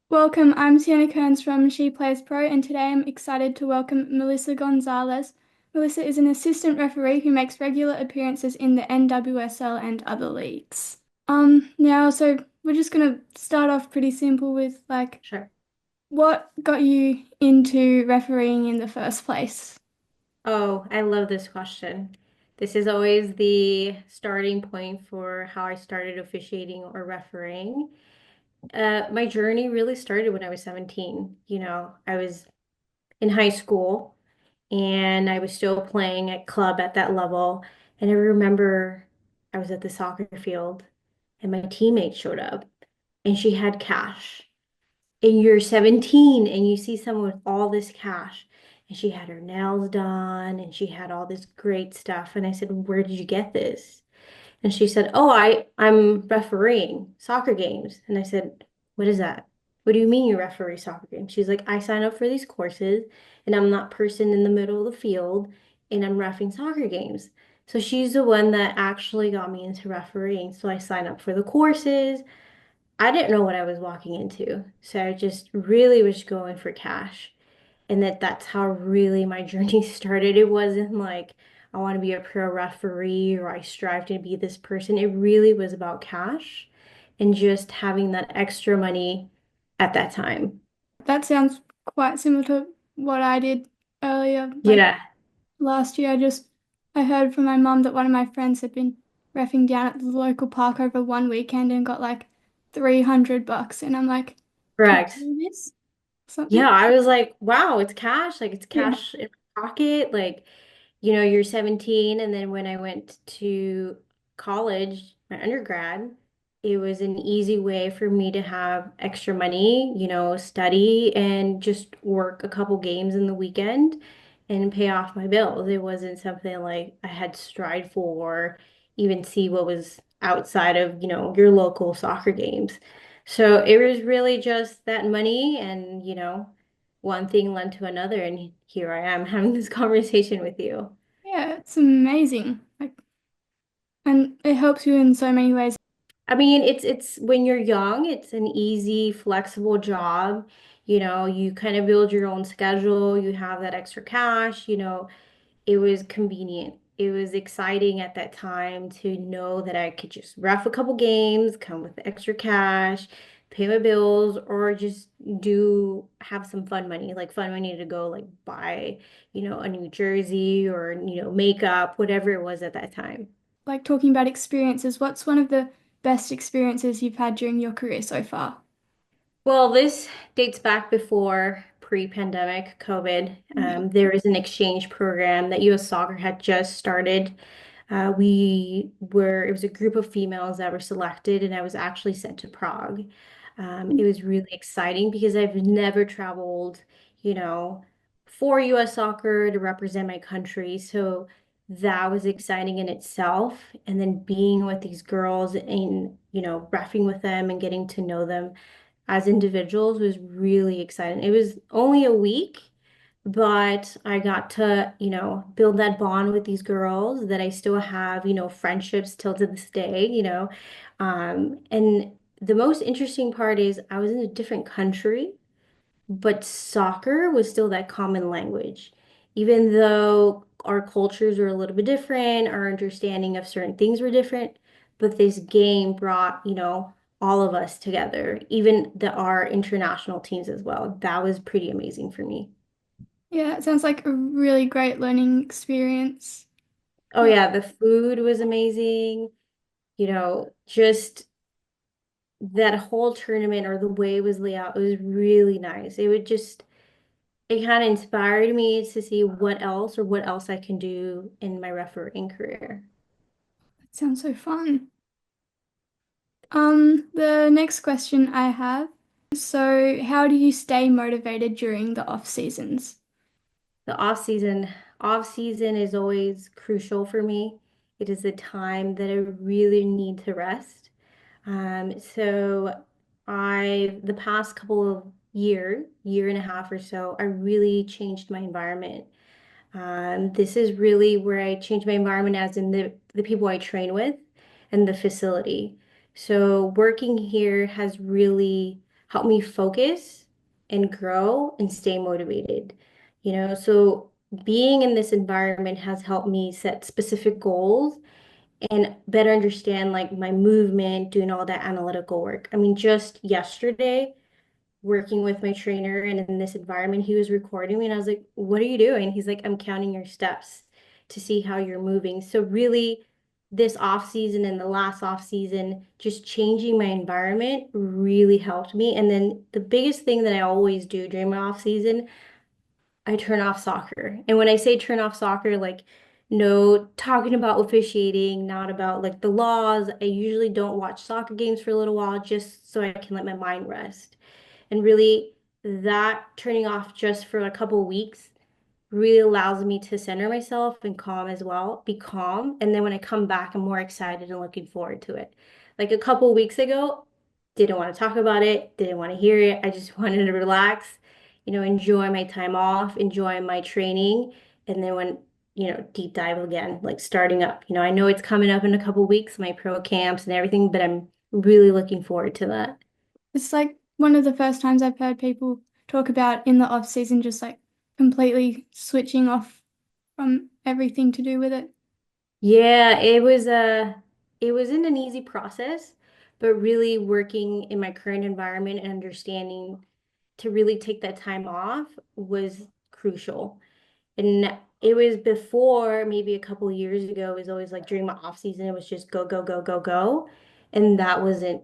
Welcome, I'm Sienna Kearns from She Plays Pro, and today I'm excited to welcome Melissa Gonzalez. Melissa is an assistant referee who makes regular appearances in the NWSL and other leagues. Now, we're just gonna start off pretty simple with Sure. what got you into refereeing in the first place? Oh, I love this question. This is always the starting point for how I started officiating or refereeing. My journey really started when I was 17. I was in high school and I was still playing at club at that level. And I remember I was at the soccer field and my teammate showed up and she had cash. And you're 17 and you see someone with all this cash and she had her nails done and she had all this great stuff. And I said, "Where did you get this?" And she said, "Oh, I'm refereeing soccer games." And I said, "What is that?" "What do you mean you referee soccer games?" She's like, "I sign up for these courses and I'm that person in the middle of the field and I'm reffing soccer games." So she's the one that actually got me into refereeing. So I signed up for the courses. I didn't know what I was walking into. So I just really was going for cash. And that's how really my journey started. It wasn't like I want to be a pro referee or I strive to be this person. It really was about cash and just having that extra money at that time. That sounds quite similar to what I did earlier, like Yeah, last year. I heard from my mum that one of my friends had been reffing down at the local park over one weekend and got like $300, and I'm like, can I correct. do this? Yeah, Something? I was like, wow, it's cash. Like it's Yeah. cash in my pocket. Like, you're 17. And then when I went to college, my undergrad, it was an easy way for me to have extra money, study and just work a couple games in the weekend and pay off my bills. It wasn't something like I had to strive for, or even see what was outside of, your local soccer games. So it was really just that money and, one thing led to another. And here I am having this conversation with you. Yeah, it's amazing. And it helps you in so many ways. I mean, it's when you're young, it's an easy, flexible job. You kind of build your own schedule, you have that extra cash, it was convenient. It was exciting at that time to know that I could just ref a couple games, come with extra cash, pay my bills, or just do have some fun money, like fun money to go like buy, a new jersey or, makeup, whatever it was at that time. Like talking about experiences, what's one of the best experiences you've had during your career so far? Well, this dates back before pre-pandemic COVID. Yeah. There was an exchange program that U.S. Soccer had just started. It was a group of females that were selected, and I was actually sent to Prague. It was really exciting because I've never traveled, you know, for U.S. Soccer to represent my country. So that was exciting in itself. And then being with these girls and, reffing with them and getting to know them as individuals was really exciting. It was only a week, but I got to, build that bond with these girls that I still have, friendships till to this day, and the most interesting part is I was in a different country, but soccer was still that common language. Even though our cultures were a little bit different, our understanding of certain things were different, but this game brought, all of us together, even our international teams as well. That was pretty amazing for me. Yeah, it sounds like a really great learning experience. Oh Yeah. yeah, the food was amazing. Just that whole tournament or the way it was laid out, it was really nice. It kind of inspired me to see what else I can do in my refereeing career. That sounds so fun. The next question I have, so how do you stay motivated during the off seasons? The off season is always crucial for me. It is a time that I really need to rest. So the past couple of year and a half or so, I really changed my environment. This is really where I change my environment as in the people I train with and the facility. So working here has really help me focus and grow and stay motivated. So being in this environment has helped me set specific goals and better understand like my movement, doing all that analytical work. I mean, just yesterday, working with my trainer and in this environment, he was recording me and I was like, "What are you doing?" He's like, "I'm counting your steps to see how you're moving." So really this off season and the last off season, just changing my environment really helped me. And then the biggest thing that I always do during my off season, I turn off soccer. And when I say turn off soccer, like no talking about officiating, not about like the laws. I usually don't watch soccer games for a little while just so I can let my mind rest. And really, that turning off just for a couple of weeks really allows me to center myself and calm as well, be calm. And then when I come back, I'm more excited and looking forward to it. Like a couple of weeks ago, didn't want to talk about it, didn't want to hear it. I just wanted to relax, enjoy my time off, enjoy my training. And then when, deep dive again, like starting up. I know it's coming up in a couple of weeks, my pro camps and everything, but I'm really looking forward to that. It's like one of the first times I've heard people talk about in the off season just like completely switching off from everything to do with it. Yeah, it wasn't an easy process, but really working in my current environment and understanding to really take that time off was crucial. And it was before maybe a couple of years ago, it was always like during my off season, it was just go, go, go, go, go. And that wasn't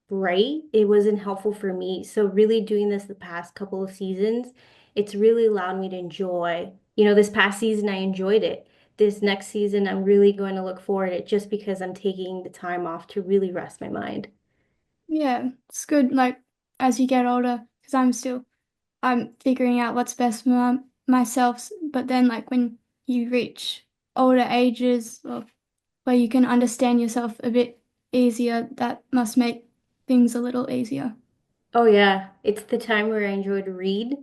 right. It wasn't helpful for me. So really doing this the past couple of seasons, it's really allowed me to enjoy. This past season I enjoyed it. This next season I'm really going to look forward to it just because I'm taking the time off to really rest my mind. Yeah, it's good like as you get older because I'm figuring out what's best for myself, but then like when you reach older ages or where you can understand yourself a bit easier, that must make things a little easier. Oh yeah, it's the time where I enjoy to read.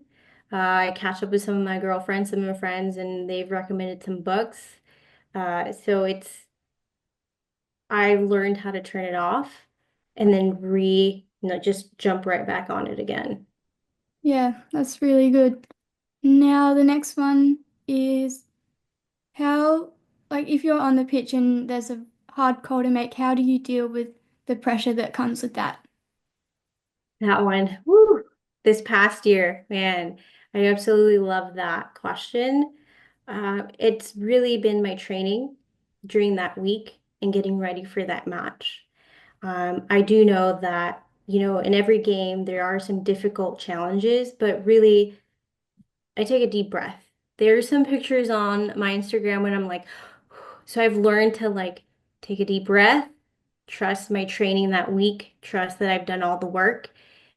I catch up with some of my girlfriends, some of my friends, and they've recommended some books. So I learned how to turn it off and then just jump right back on it again. Yeah, that's really good. Now the next one is how, like if you're on the pitch and there's a hard call to make, how do you deal with the pressure that comes with that? That one, woo, this past year, man, I absolutely love that question. It's really been my training during that week and getting ready for that match. I do know that, in every game there are some difficult challenges, but really I take a deep breath. There's some pictures on my Instagram when I'm like, so I've learned to like take a deep breath, trust my training that week, trust that I've done all the work,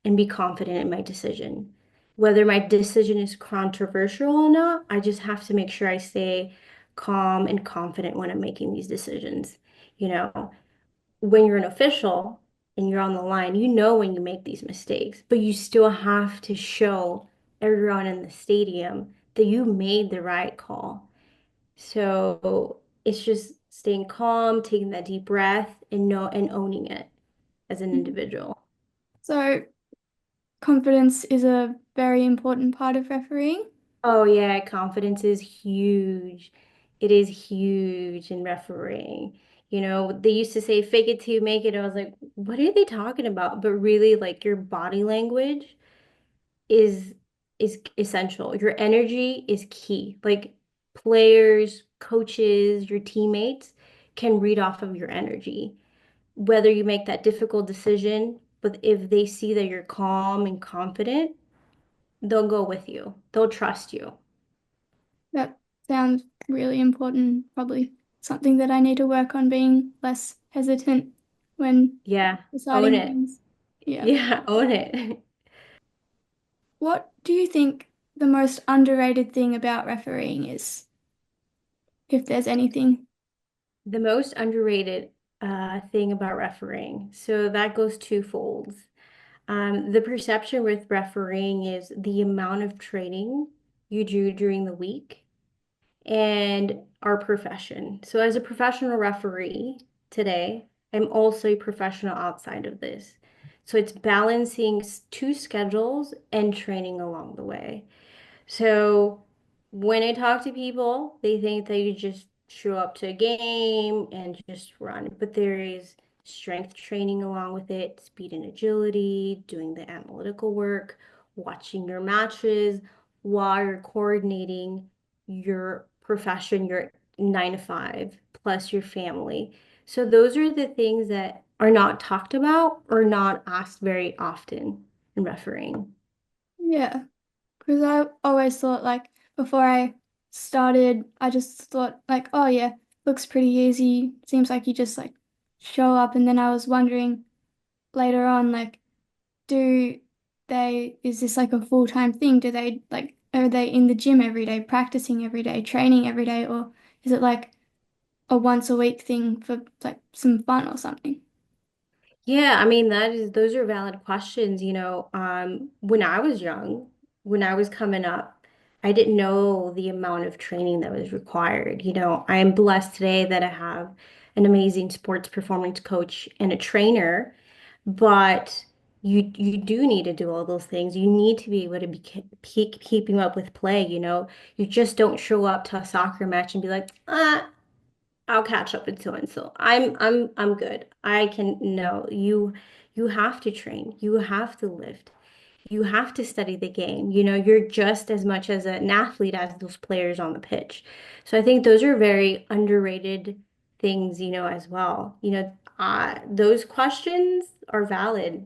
and be confident in my decision. Whether my decision is controversial or not, I just have to make sure I stay calm and confident when I'm making these decisions. You know, when you're an official and you're on the line, you know when you make these mistakes, but you still have to show everyone in the stadium that you made the right call. So it's just staying calm, taking that deep breath and owning it as an individual. So confidence is a very important part of refereeing. Oh yeah, confidence is huge. It is huge in refereeing. They used to say fake it till you make it. I was like, what are they talking about? But really, like your body language is is essential. Your energy is key. Like players, coaches, your teammates can read off of your energy. Whether you make that difficult decision, but if they see that you're calm and confident, they'll go with you. They'll trust you. That sounds really important. Probably something that I need to work on being less hesitant when Yeah, own deciding it. things. Yeah. Yeah, own it. What do you think the most underrated thing about refereeing is, if there's anything? The most underrated thing about refereeing. So that goes twofold. The perception with refereeing is the amount of training you do during the week and our profession. So, as a professional referee today, I'm also a professional outside of this. So it's balancing two schedules and training along the way. So when I talk to people, they think that you just show up to a game and just run, but there is strength training along with it, speed and agility, doing the analytical work, watching your matches while you're coordinating your profession, your 9 to 5, plus your family. So those are the things that are not talked about or not asked very often in refereeing. Yeah, because I always thought like before I started, I just thought like, oh yeah, looks pretty easy. Seems like you just like show up, and then I was wondering later on like, do is this like a full-time thing? Do they like are they in the gym every day, practicing every day, training every day, or is it like a once a week thing for like some fun or something? Yeah, I mean those are valid questions, when I was young, when I was coming up, I didn't know the amount of training that was required. I am blessed today that I have an amazing sports performance coach and a trainer, but you do need to do all those things. You need to be able to be keeping up with play, you know. You just don't show up to a soccer match and be like, I'll catch up with so and so. I'm good. I can no, you have to train. You have to lift. You have to study the game. You're just as much as an athlete as those players on the pitch. So I think those are very underrated things, as well. Those questions are valid.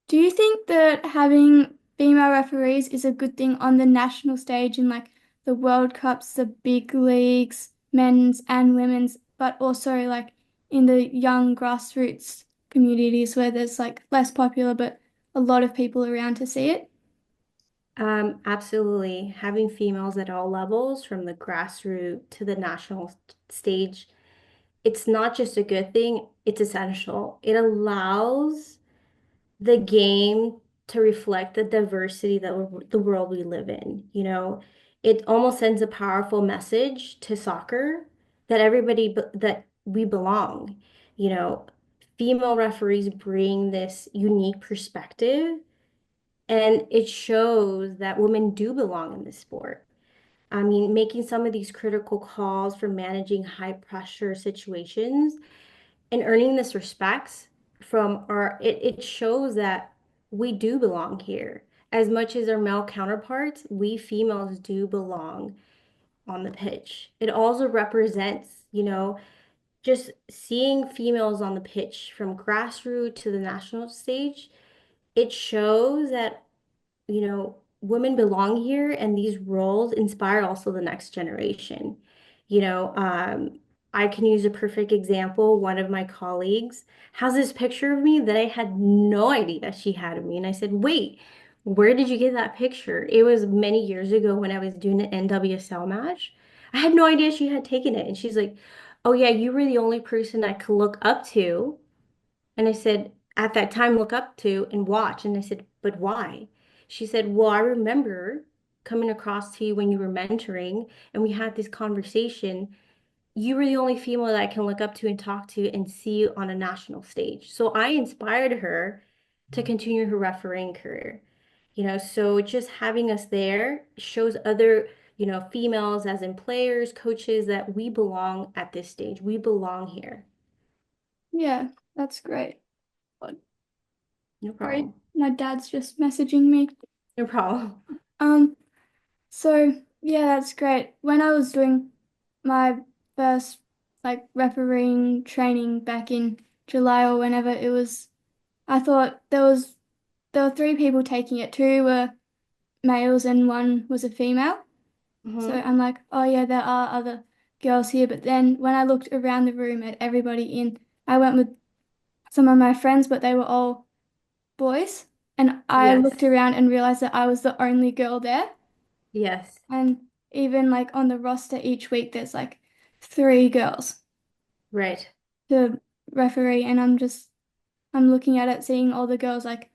Do you think that having female referees is a good thing on the national stage in like the World Cups, the big leagues, men's and women's, but also like in the young grassroots communities where there's like less popular but a lot of people around to see it? Absolutely. Having females at all levels, from the grassroots to the national stage, it's not just a good thing, it's essential. It allows the game to reflect the diversity that the world we live in. It almost sends a powerful message to soccer that that we belong. You know, Female referees bring this unique perspective, and it shows that women do belong in this sport. I mean, making some of these critical calls for managing high pressure situations and earning this respect from it shows that we do belong here. As much as our male counterparts, we females do belong on the pitch. It also represents, just seeing females on the pitch from grassroots to the national stage, it shows that women belong here, and these roles inspire also the next generation. You know, um, I can use a perfect example. One of my colleagues has this picture of me that I had no idea she had of me. And I said, wait, where did you get that picture? It was many years ago when I was doing an NWSL match. I had no idea she had taken it. And she's like, oh, yeah, you were the only person I could look up to, and I said, at that time, look up to and watch. And I said, but why? She said, well, I remember coming across to you when you were mentoring and we had this conversation. You were the only female that I can look up to and talk to and see on a national stage. So I inspired her to continue her refereeing career. So just having us there shows other, females as in players, coaches, that we belong at this stage. We belong here. Yeah, that's great. No Sorry, problem. my dad's just messaging me. No problem. Um, so yeah, that's great. When I was doing my first like refereeing training back in July or whenever it was, I thought there were three people taking it. Two were males and one was a female. So Hmm. I'm like, oh yeah, there are other girls here. But then when I looked around the room at everybody in, I went with some of my friends, but they were all boys. And I looked Yes. around and realized that I was the only girl there. Yes. And even like on the roster each week, there's like three girls Right. to referee. And I'm looking at it, seeing all the girls like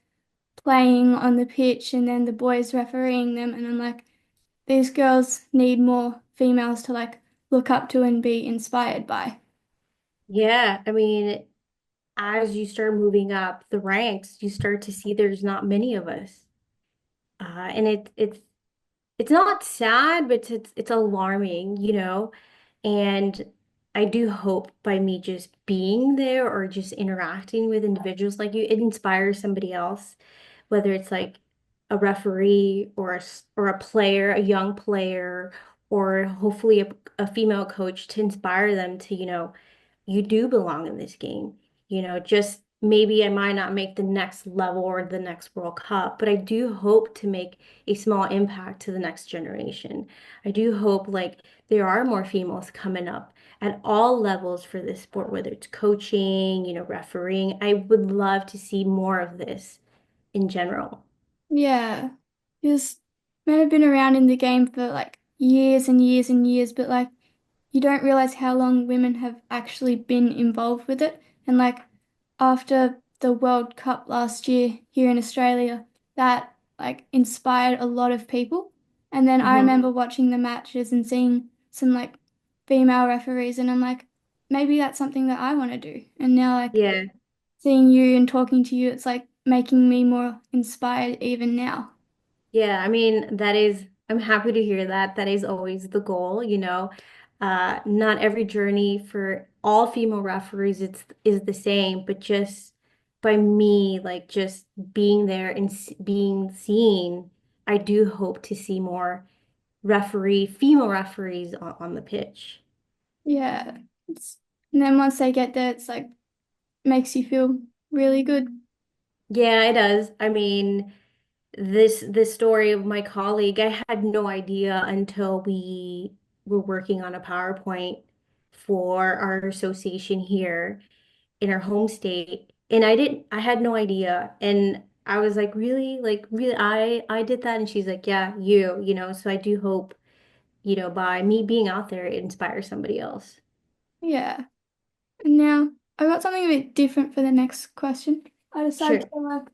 playing on the pitch and then the boys refereeing them. And I'm like, these girls need more females to like look up to and be inspired by. Yeah. I mean, as you start moving up the ranks, you start to see there's not many of us. And it's not sad, but it's alarming, you know? And I do hope by me just being there or just interacting with individuals like you, it inspires somebody else, whether it's like a referee or or a player, a young player, or hopefully a female coach to inspire them to, you do belong in this game. Just maybe I might not make the next level or the next World Cup, but I do hope to make a small impact to the next generation. I do hope like there are more females coming up at all levels for this sport, whether it's coaching, refereeing. I would love to see more of this in general. Yeah. Because men have been around in the game for like years and years and years, but like you don't realize how long women have actually been involved with it. And like after the World Cup last year here in Australia, that like inspired a lot of people. And then I Hmm. remember watching the matches and seeing some like female referees, and I'm like, maybe that's something that I want to do. And now like Yeah. seeing you and talking to you, it's like making me more inspired even now. Yeah, I mean, I'm happy to hear that. That is always the goal, you know. Not every journey for all female referees is the same, but just by me, like just being there and being seen, I do hope to see more female referees on the pitch. Yeah. It's, and then once they get there, it's like makes you feel really good. Yeah, it does. I mean, this story of my colleague, I had no idea until we were working on a PowerPoint for our association here in our home state. And I had no idea. And I was like, really, I did that. And she's like, yeah, so I do hope, by me being out there, it inspires somebody else. Yeah. And now I got something a bit different for the next question. I decided Sure. to like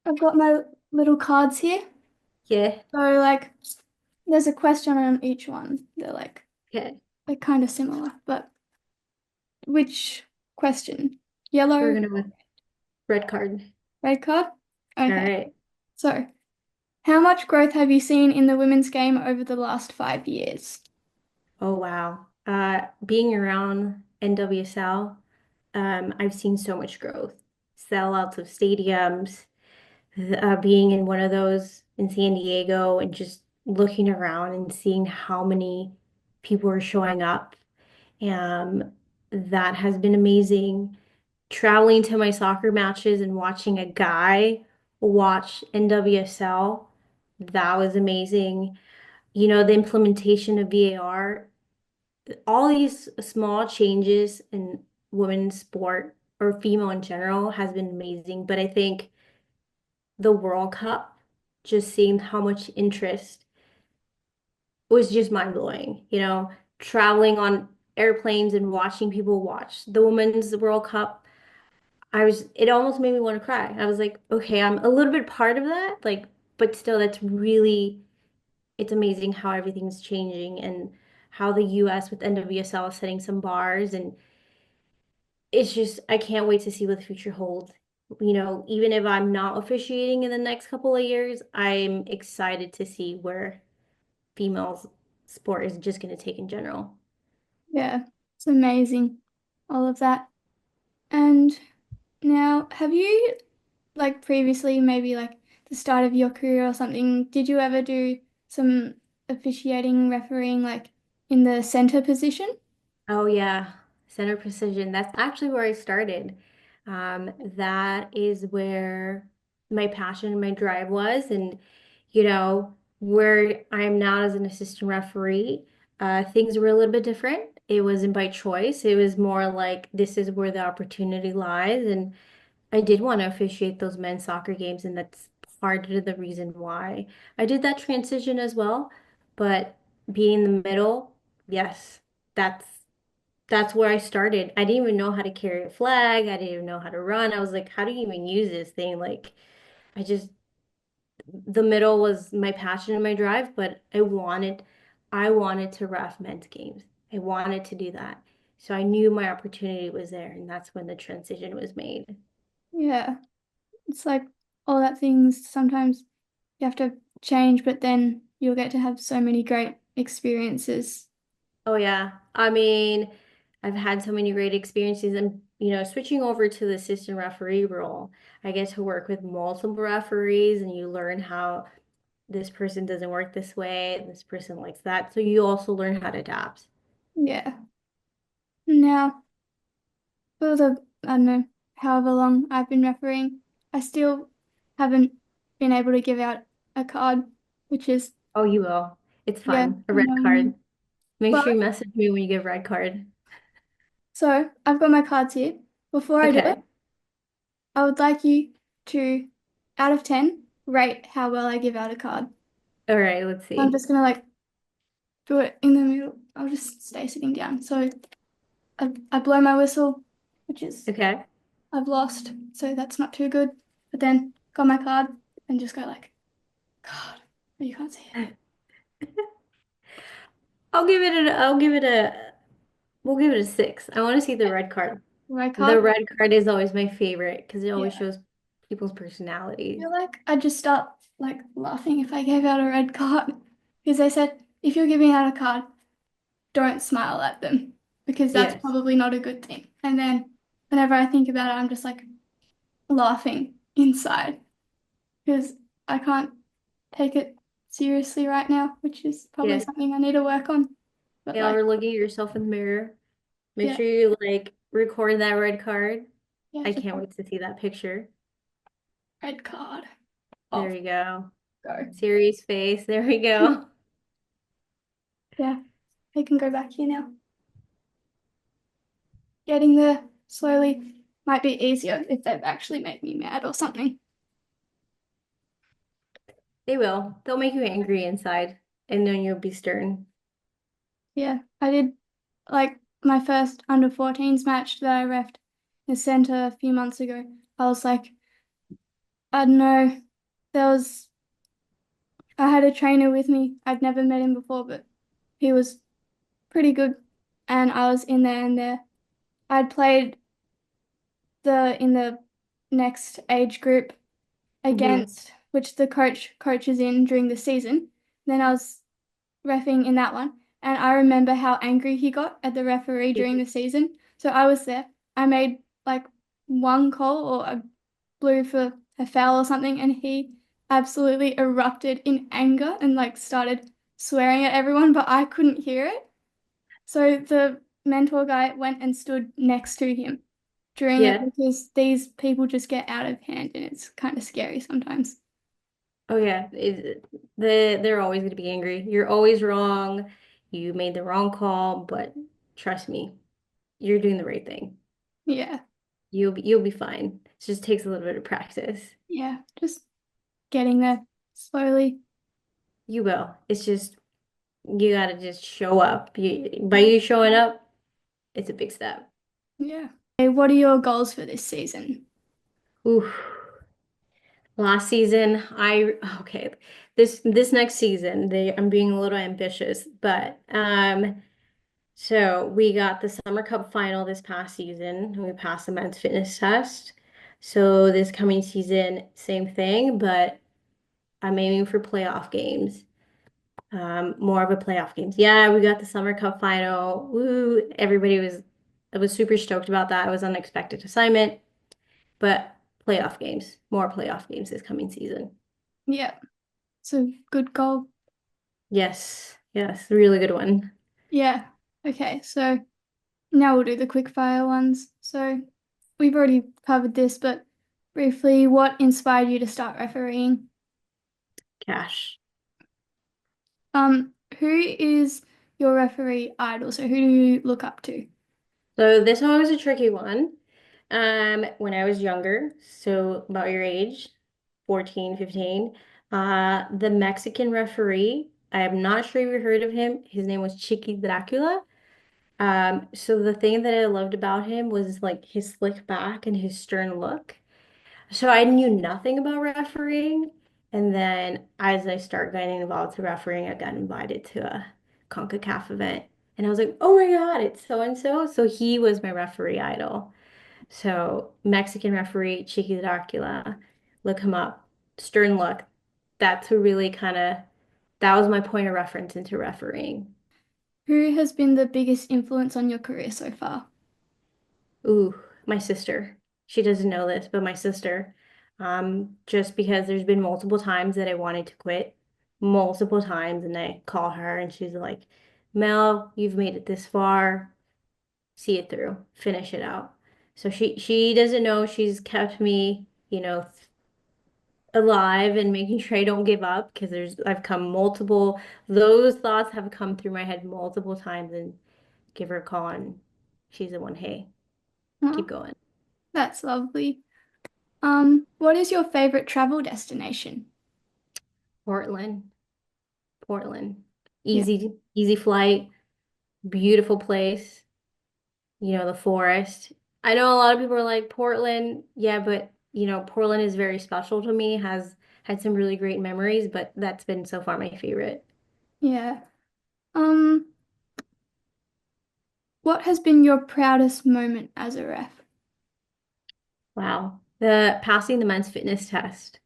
I've got my little cards here. Yeah. So like there's a question on each one. Okay. They're kind of similar, but which question? We're Yellow, gonna with red card. red card? All Okay. right. So, how much growth have you seen in the women's game over the last 5 years? Oh wow. Being around NWSL, I've seen so much growth. Sellouts of stadiums, being in one of those in San Diego and just looking around and seeing how many people are showing up. Um, that has been amazing. Traveling to my soccer matches and watching a guy watch NWSL, that was amazing. The implementation of VAR, all these small changes in women's sport or female in general has been amazing. But I think the World Cup, just seeing how much interest was just mind blowing. Traveling on airplanes and watching people watch the Women's World Cup. It almost made me want to cry. I was like, okay, I'm a little bit part of that, like, but still, it's amazing how everything's changing and how the US with NWSL is setting some bars. And it's just, I can't wait to see what the future holds. Even if I'm not officiating in the next couple of years, I'm excited to see where females sport is just going to take in general. Yeah, it's amazing, all of that. And now, have you, like previously, maybe like the start of your career or something, did you ever do some officiating, refereeing, like in the center position? Oh yeah, center precision. That's actually where I started. That is where my passion and my drive was, and where I am now as an assistant referee. Things were a little bit different. It wasn't by choice. It was more like this is where the opportunity lies, and I did want to officiate those men's soccer games, and that's part of the reason why I did that transition as well. But being in the middle, yes, that's that's where I started. I didn't even know how to carry a flag. I didn't even know how to run. I was like, how do you even use this thing? Like, I just, the middle was my passion and my drive, but I wanted to ref men's games. I wanted to do that. So I knew my opportunity was there, and that's when the transition was made. Yeah. It's like all that things sometimes you have to change, but then you'll get to have so many great experiences. Oh yeah. I mean, I've had so many great experiences and switching over to the assistant referee role, I get to work with multiple referees and you learn how this person doesn't work this way, this person likes that. So you also learn how to adapt. Yeah. Now, for the, I don't know, however long I've been refereeing, I still haven't been able to give out a card, which is, Oh, you will. It's yeah, fun. A red card. annoying. Make But sure you message me when you get a red card. so I've got my cards here. Before I do it, Okay. I would like you to, out of 10, rate how well I give out a card. All right, let's I'm see. just gonna like do it in the middle. I'll just stay sitting down. So I blow my whistle, which is Okay. I've lost, so that's not too good. But then got my card and just go like, God, but you can't see it. We'll give it a 6. I want to see the red card. Right The card. red card is always my favorite because it always Yeah. shows people's I personalities. feel like I'd just start like laughing if I gave out a red card. Because they said if you're giving out a card, don't smile at them. Because that's Yes. probably not a good thing. And then whenever I think about it, I'm just like laughing inside. Because I can't take it seriously right now, which is probably Yeah. something I need to work on. But Yeah, like, or looking at yourself in the mirror. Make yeah, sure you like record that red card. yeah, I just can't like wait to see that picture. red card. There Off. you go. Go. Serious face. There we go. Yeah, I can go back here now. Getting there slowly might be easier if they've actually made me mad or something. They will. They'll make you angry inside, and then you'll be stern. Yeah, I did like my first under 14s match that I refed the center a few months ago. I was like, I don't know, there was, I had a trainer with me. I'd never met him before, but he was pretty good. And I was in there and there. I'd played in the next age group Hmm. against which the coaches in during the season. Then I was reffing in that one, and I remember how angry he got at the referee during the season. So I was there. I made like one call or I blew for a foul or something, and he absolutely erupted in anger and like started swearing at everyone, but I couldn't hear it. So the mentor guy went and stood next to him during it Yeah. because these people just get out of hand and it's kind of scary sometimes. Oh yeah. They're always going to be angry. You're always wrong. You made the wrong call, but trust me, you're doing the right thing. Yeah, You'll be fine. It just takes a little bit of practice. yeah, just getting there slowly. You will. It's just you gotta just show up. By you showing up, it's a big step. Yeah. Okay, what are your goals for this season? Oof. Last season, okay. This next season, I'm being a little ambitious, but so we got the Summer Cup final this past season, and we passed the men's fitness test. So this coming season, same thing, but I'm aiming for playoff games. More of a playoff games. Yeah, we got the Summer Cup final. Woo! I was super stoked about that. It was an unexpected assignment, but playoff games, more playoff games this coming season. Yeah, it's a good goal. Yes, yes, really good one. Yeah. Okay, so now we'll do the quick fire ones. So we've already covered this, but briefly, what inspired you to start refereeing? Cash. Who is your referee idol? So who do you look up to? So this one was a tricky one. When I was younger, so about your age, 14, 15, the Mexican referee, I am not sure if you heard of him. His name was Chiqui Dracula. So the thing that I loved about him was like his slick back and his stern look. So I knew nothing about refereeing. And then as I start getting involved to refereeing, I got invited to a CONCACAF event. And I was like, oh my God, it's so and so. So he was my referee idol. So Mexican referee, Chiqui Dracula, look him up. Stern look. That's who really kind of, that was my point of reference into refereeing. Who has been the biggest influence on your career so far? Ooh, my sister. She doesn't know this, but my sister. Just because there's been multiple times that I wanted to quit, multiple times, and I call her and she's like, Mel, you've made it this far. See it through, finish it out. So she doesn't know she's kept me, alive and making sure I don't give up because I've come multiple those thoughts have come through my head multiple times and give her a call and she's the one, hey, keep Oh, going. that's lovely. What is your favorite travel destination? Portland, Portland. Yeah, Easy flight, beautiful place, the forest. I know a lot of people are like Portland, yeah, but Portland is very special to me, has had some really great memories, but that's been so far my favorite. yeah. Um, what has been your proudest moment as a ref? Wow. The passing the men's fitness test.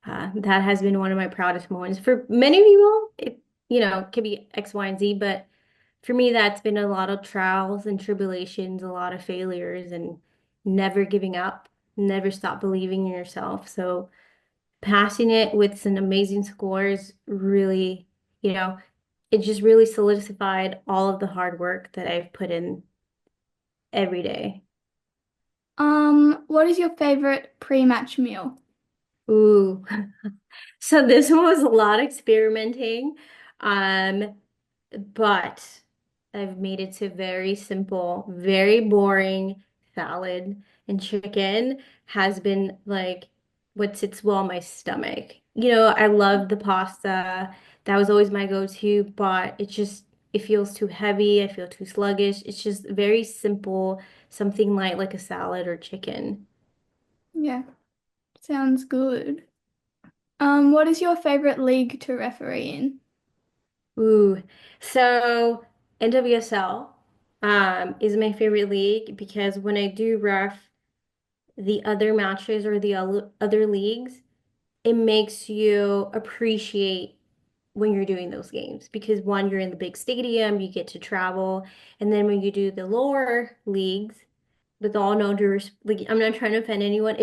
That has been one of my proudest moments. For many people, it could be X, Y, and Z, but for me, that's been a lot of trials and tribulations, a lot of failures, and never giving up, never stop believing in yourself. So passing it with some amazing scores really, you know, it just really solidified all of the hard work that I've put in every day. What is your favorite pre-match meal? Ooh. So this one was a lot experimenting. Um, but I've made it to very simple, very boring salad and chicken has been like what sits well in my stomach. I love the pasta. That was always my go-to, but it feels too heavy. I feel too sluggish. It's just very simple, something light like a salad or chicken. Yeah, sounds good. What is your favorite league to referee in? Ooh, so NWSL is my favorite league because when I do ref the other matches or the other leagues, it makes you appreciate when you're doing those games because one, you're in the big stadium, you get to travel, and then when you do the lower leagues, with all no like I'm not trying to offend anyone,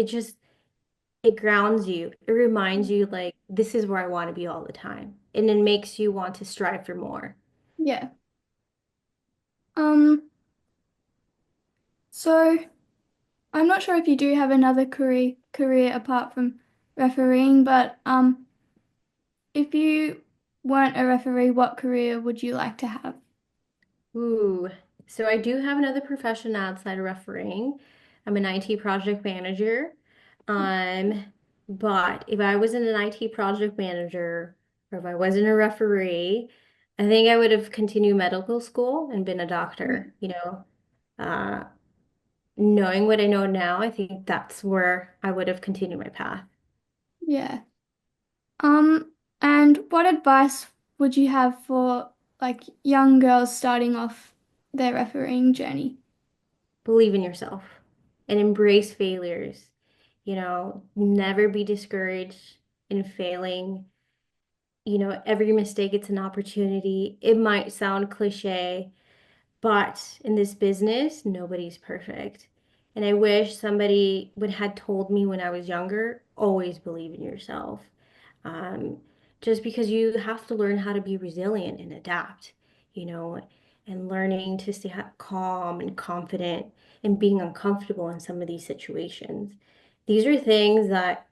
it grounds you. It reminds you like this is where I want to be all the time, and it makes you want to strive for more. Yeah. Um, so I'm not sure if you do have another career apart from refereeing, but if you weren't a referee, what career would you like to have? Ooh, so I do have another profession outside of refereeing. I'm an IT project manager. Um, but if I wasn't an IT project manager or if I wasn't a referee, I think I would have continued medical school and been a Yeah. doctor, Uh, knowing what I know now, I think that's where I would have continued my path. Yeah. Um, and what advice would you have for like young girls starting off their refereeing journey? Believe in yourself and embrace failures. Never be discouraged in failing. Every mistake, it's an opportunity. It might sound cliche, but in this business, nobody's perfect. And I wish somebody would had told me when I was younger, always believe in yourself. Um, just because you have to learn how to be resilient and adapt, you know, and learning to stay calm and confident and being uncomfortable in some of these situations. These are things that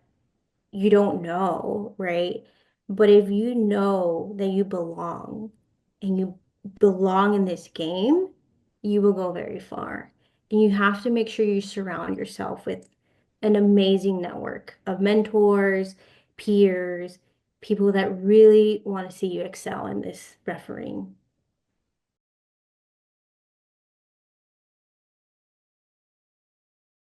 you don't know, right? But if you know that you belong and you belong in this game, you will go very far. And you have to make sure you surround yourself with an amazing network of mentors, peers, people that really want to see you excel in this refereeing.